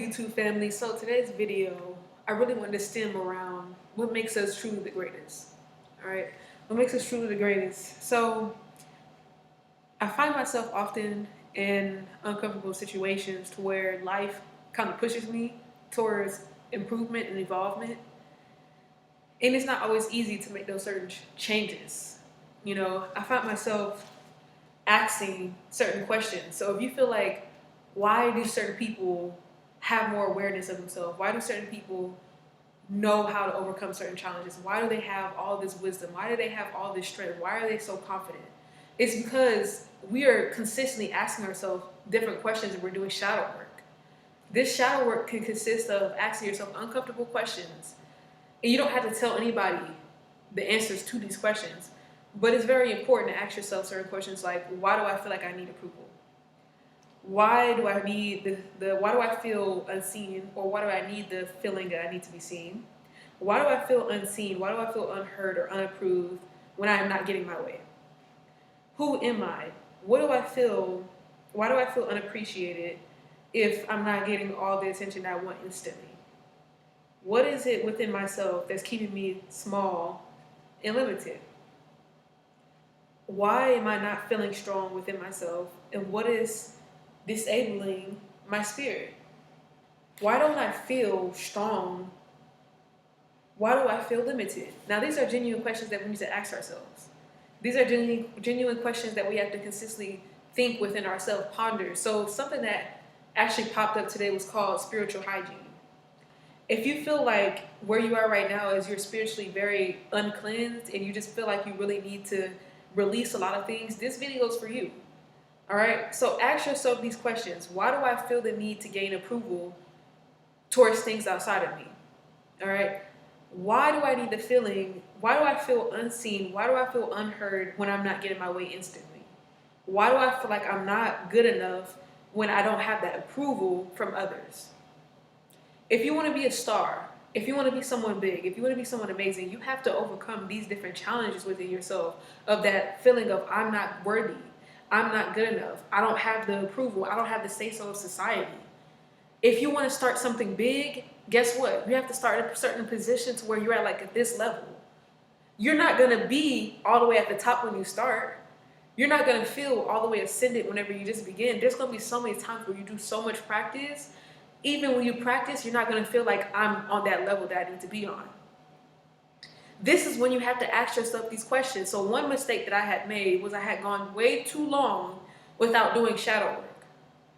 YouTube family. So today's video, I really wanted to stem around what makes us truly the greatest. All right, what makes us truly the greatest? So I find myself often in uncomfortable situations to where life kind of pushes me towards improvement and evolvement, and it's not always easy to make those certain changes. I find myself asking certain questions. So if you feel like, why do certain people have more awareness of themselves? Why do certain people know how to overcome certain challenges? Why do they have all this wisdom? Why do they have all this strength? Why are they so confident? It's because we are consistently asking ourselves different questions and we're doing shadow work. This shadow work can consist of asking yourself uncomfortable questions. And you don't have to tell anybody the answers to these questions. But it's very important to ask yourself certain questions like, why do I feel like I need approval? Why do I need why do I feel unseen, or why do I need the feeling that I need to be seen? Why do I feel unseen? Why do I feel unheard or unapproved when I am not getting my way? Who am I? What do I feel? Why do I feel unappreciated if I'm not getting all the attention that I want instantly? What is it within myself that's keeping me small and limited? Why am I not feeling strong within myself? And what is disabling my spirit? Why don't I feel strong? Why do I feel limited? Now, these are genuine questions that we need to ask ourselves. These are genuine questions that we have to consistently think within ourselves, ponder. So something that actually popped up today was called spiritual hygiene. If you feel like where you are right now is you're spiritually very uncleansed and you just feel like you really need to release a lot of things, this video is for you. All right, so ask yourself these questions. Why do I feel the need to gain approval towards things outside of me? All right, why do I need the feeling? Why do I feel unseen? Why do I feel unheard when I'm not getting my way instantly? Why do I feel like I'm not good enough when I don't have that approval from others? If you want to be a star, if you want to be someone big, if you want to be someone amazing, you have to overcome these different challenges within yourself of that feeling of, I'm not worthy, I'm not good enough, I don't have the approval, I don't have the say-so of society. If you want to start something big, guess what? You have to start at a certain position to where you're at this level. You're not going to be all the way at the top when you start. You're not going to feel all the way ascended whenever you just begin. There's going to be so many times where you do so much practice. Even when you practice, you're not going to feel like I'm on that level that I need to be on. This is when you have to ask yourself these questions. So one mistake that I had made was I had gone way too long without doing shadow work.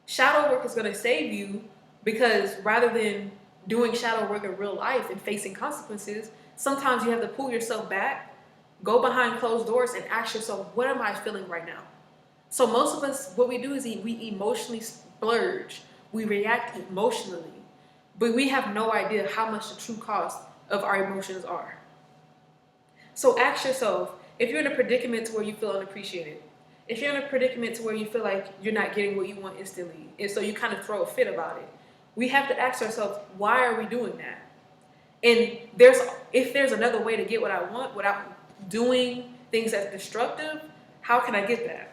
Shadow work is going to save you because rather than doing shadow work in real life and facing consequences, sometimes you have to pull yourself back, go behind closed doors and ask yourself, what am I feeling right now? So most of us, what we do is we emotionally splurge. We react emotionally, but we have no idea how much the true cost of our emotions are. So ask yourself, if you're in a predicament to where you feel unappreciated, if you're in a predicament to where you feel like you're not getting what you want instantly, and so you kind of throw a fit about it, we have to ask ourselves, why are we doing that? And if there's another way to get what I want without doing things that's destructive, how can I get that?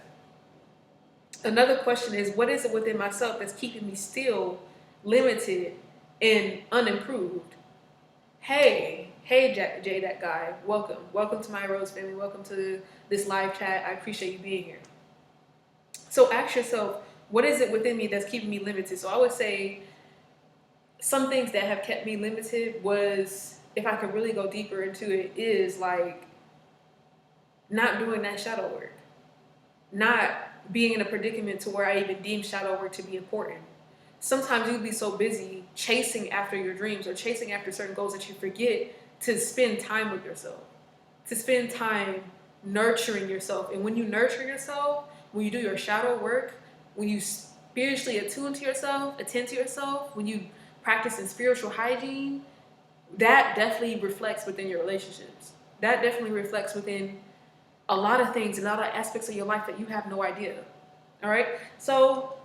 Another question is, what is it within myself that's keeping me still, limited, and unimproved? Hey, Jay, that guy, welcome. Welcome to my Rose family. Welcome to this live chat. I appreciate you being here. So ask yourself, what is it within me that's keeping me limited? So I would say some things that have kept me limited was, if I could really go deeper into it, is like not doing that shadow work. Not being in a predicament to where I even deem shadow work to be important. Sometimes you'll be so busy chasing after your dreams or chasing after certain goals that you forget to spend time with yourself, to spend time nurturing yourself. And when you nurture yourself, when you do your shadow work, when you spiritually attend to yourself, when you practice in spiritual hygiene, that definitely reflects within your relationships. That definitely reflects within a lot of things and a lot of aspects of your life that you have no idea. All right. So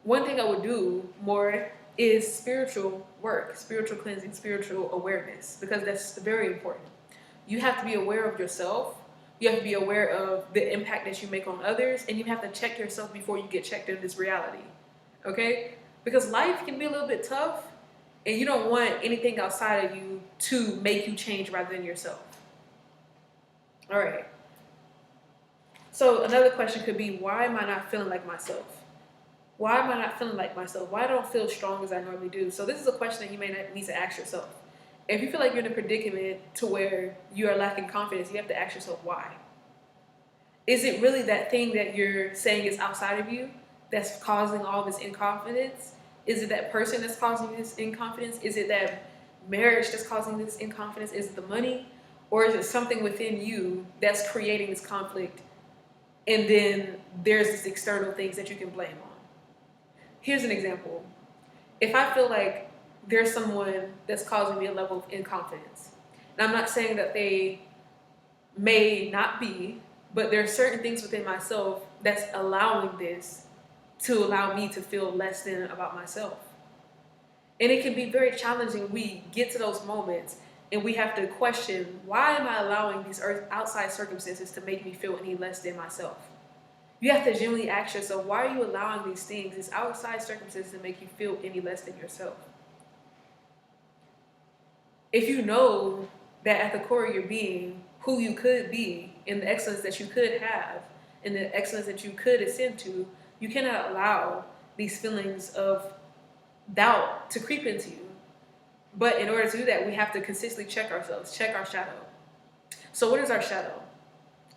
one thing I would do more is spiritual work, spiritual cleansing, spiritual awareness, because that's very important. You have to be aware of yourself. You have to be aware of the impact that you make on others, and you have to check yourself before you get checked in this reality. Okay. Because life can be a little bit tough, and you don't want anything outside of you to make you change rather than yourself. All right. So another question could be, why am I not feeling like myself? Why am I not feeling like myself? Why don't I feel strong as I normally do? So this is a question that you may need to ask yourself. If you feel like you're in a predicament to where you are lacking confidence, you have to ask yourself why. Is it really that thing that you're saying is outside of you that's causing all this inconfidence? Is it that person that's causing this inconfidence? Is it that marriage that's causing this inconfidence? Is it the money? Or is it something within you that's creating this conflict? And then there's these external things that you can blame on. Here's an example. If I feel like there's someone that's causing me a level of inconfidence, and I'm not saying that they may not be, but there are certain things within myself that's allowing this to allow me to feel less than about myself. And it can be very challenging. We get to those moments and we have to question, why am I allowing these outside circumstances to make me feel any less than myself? You have to genuinely ask yourself, why are you allowing these things, these outside circumstances, to make you feel any less than yourself? If you know that at the core of your being, who you could be, and the excellence that you could have, and the excellence that you could ascend to, you cannot allow these feelings of doubt to creep into you. But in order to do that, we have to consistently check ourselves, check our shadow. So what is our shadow?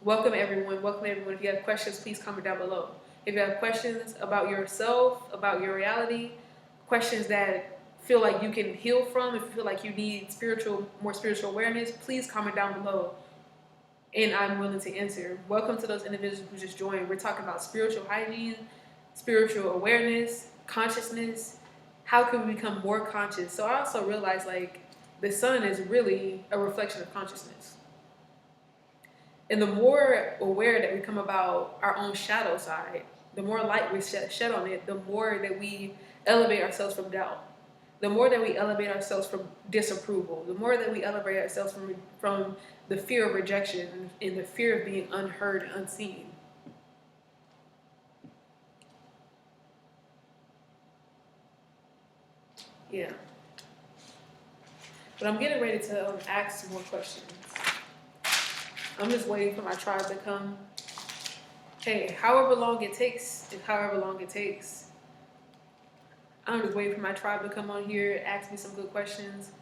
Welcome everyone. Welcome everyone. If you have questions, please comment down below. If you have questions about yourself, about your reality, questions that feel like you can heal from, if you feel like you need more spiritual awareness, please comment down below and I'm willing to answer. Welcome to those individuals who just joined. We're talking about spiritual hygiene, spiritual awareness, consciousness. How can we become more conscious? So I also realized like the sun is really a reflection of consciousness. And the more aware that we become about our own shadow side, the more light we shed on it, the more that we elevate ourselves from doubt, the more that we elevate ourselves from disapproval, the more that we elevate ourselves from the fear of rejection and the fear of being unheard and unseen. Yeah. But I'm getting ready to ask some more questions. I'm just waiting for my tribe to come. Hey, however long it takes, I'm just waiting for my tribe to come on here, ask me some good questions.